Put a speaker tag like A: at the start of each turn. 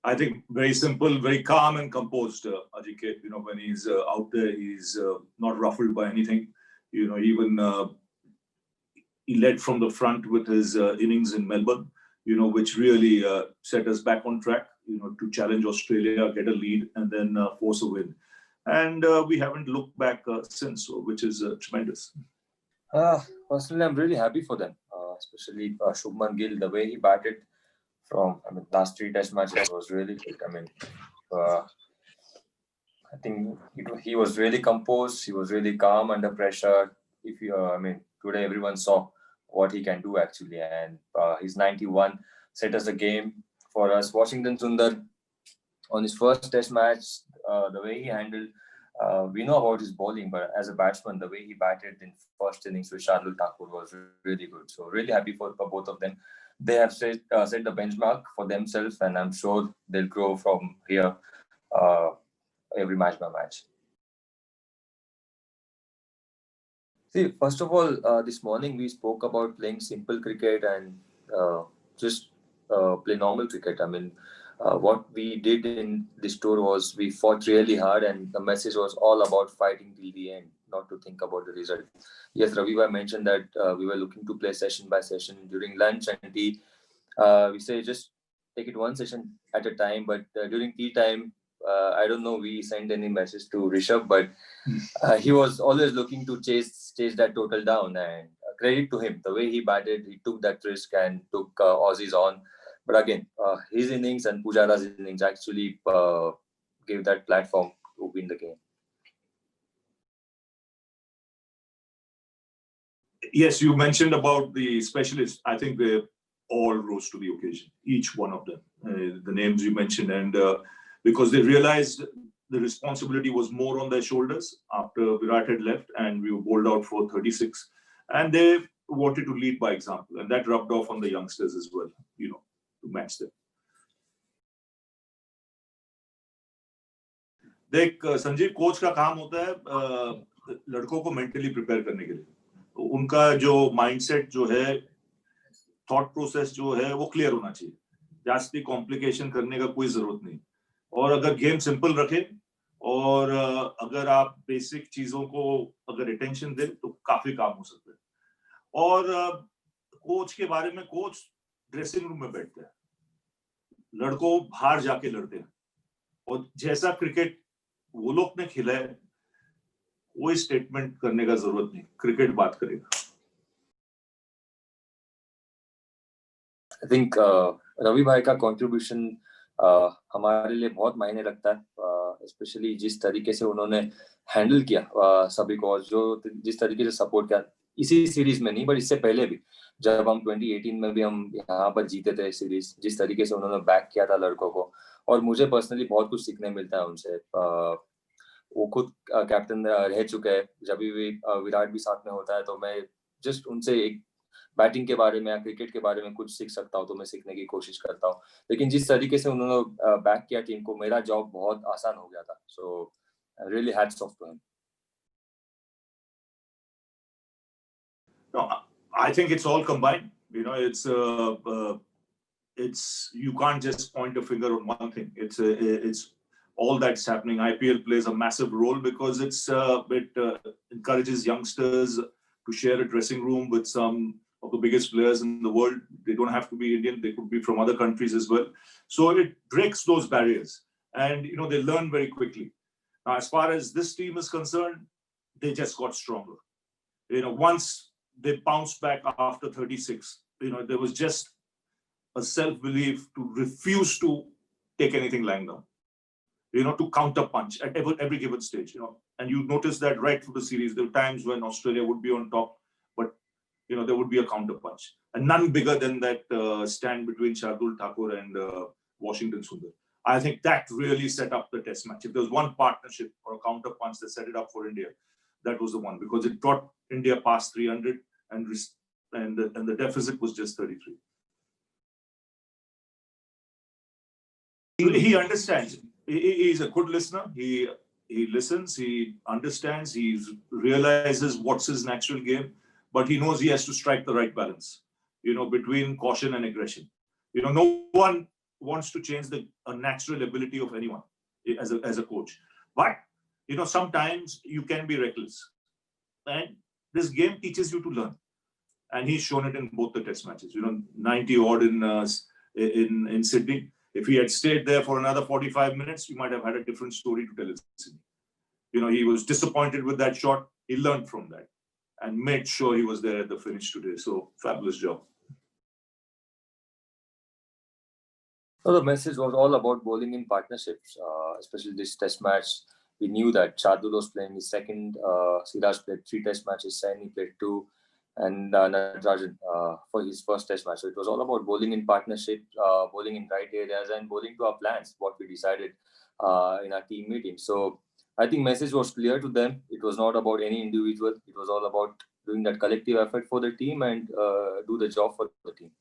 A: I think very simple, very calm and composed, Ajinkya. When he's out there, he's not ruffled by anything. Even he led from the front with his innings in Melbourne, which really set us back on track, to challenge Australia, get a lead, and then force a win. And we haven't looked back since, which is tremendous.
B: Personally, I'm really happy for them, especially Shubman Gill, the way he batted from, last 3 test matches was really good. I think he was really composed. He was really calm under pressure. Today everyone saw what he can do actually, and his 91 set us a game for us. Washington Sundar on his first test match, the way he handled, we know about his bowling, but as a batsman, the way he batted in first innings with Shardul Thakur was really good. So really happy for both of them. They have set the benchmark for themselves, and I'm sure they'll grow from here every match by match. See, first of all, this morning we spoke about playing simple cricket and just play normal cricket. What we did in this tour was we fought really hard, and the message was all about fighting till the end, not to think about the result. Yes, Ravi mentioned that we were looking to play session by session. During lunch and tea, we say just take it one session at a time. But during tea time, I don't know, we sent any message to Rishabh, but he was always looking to chase that total down. And credit to him, the way he batted, he took that risk and took Aussies on. But again, his innings and Pujara's innings actually gave that platform to win the game.
A: Yes, you mentioned about the specialists. I think they all rose to the occasion, each one of them, the names you mentioned. And because they realized the responsibility was more on their shoulders after Virat had left and we were bowled out for 36. And they wanted to lead by example. And that rubbed off on the youngsters as well, to match them. देख Sanjeev, coach का काम होता है लड़कों को mentally prepare करने के लिए. उनका जो माइंडसेट जो है, थॉट प्रोसेस जो है, वो क्लियर होना चाहिए. जास्ती कॉम्प्लिकेशन करने का कोई जरूरत नहीं. और अगर गेम सिंपल रखे और अगर आप बेसिक चीजों को अगर अटेंशन दें तो काफी काम हो सकता है. और कोच के बारे में, कोच ड्रेसिंग रूम में बैठते हैं, लड़कों बाहर जाके लड़ते हैं. और जैसा क्रिकेट वो लोग ने खेला है, कोई स्टेटमेंट करने का जरूरत नहीं. क्रिकेट बात करेगा.
B: I think रवि भाई का कंट्रीब्यूशन हमारे लिए बहुत मायने रखता है, स्पेशली जिस तरीके से उन्होंने हैंडल किया सभी को, जो जिस तरीके से सपोर्ट किया, इसी सीरीज में नहीं बट इससे पहले भी, जब हम 2018 में भी हम यहाँ पर जीते थे सीरीज, जिस तरीके से उन्होंने बैक किया था लड़कों को. और मुझे पर्सनली बहुत कुछ सीखने मिलता है उनसे. वो खुद कैप्टन रह चुके हैं. जब भी विराट भी साथ में होता है तो मैं जस्ट उनसे एक बैटिंग के बारे में या क्रिकेट के बारे में कुछ सीख सकता हूँ तो मैं सीखने की कोशिश करता हूँ. लेकिन जिस तरीके से उन्होंने बैक किया टीम को, मेरा जॉब बहुत आसान हो गया था. So really hats off to him.
A: No, I think it's all combined. It's you can't just point a finger on one thing. It's all that's happening. IPL plays a massive role because it encourages youngsters to share a dressing room with some of the biggest players in the world. They don't have to be Indian; they could be from other countries as well. So it breaks those barriers, and they learn very quickly. Now, as far as this team is concerned, they just got stronger. Once they bounced back after 36, there was just a self-belief to refuse to take anything lying down, to counter punch at every given stage, and you notice that right through the series. There were times when Australia would be on top, but there would be a counter punch, and none bigger than that stand between Shardul Thakur and Washington Sundar. I think that really set up the test match. If there was one partnership or a counter punch that set it up for India, that was the one, because it got India past 300 and the deficit was just 33. He understands. He's a good listener. He listens. He understands. He realizes what's his natural game, but he knows he has to strike the right balance, between caution and aggression. No one wants to change the natural ability of anyone as a coach. But, sometimes you can be reckless. And this game teaches you to learn. And he's shown it in both the test matches. 90 odd in Sydney. If he had stayed there for another 45 minutes, we might have had a different story to tell in Sydney. He was disappointed with that shot. He learned from that and made sure he was there at the finish today. So fabulous job.
B: So the message was all about bowling in partnerships, especially this test match. We knew that Shardul was playing his second, Siraj played 3 test matches, Saini played 2, and Natarajan for his first test match. So it was all about bowling in partnership, bowling in right areas, and bowling to our plans, what we decided in our team meeting. So I think message was clear to them. It was not about any individual. It was all about doing that collective effort for the team and do the job for the team.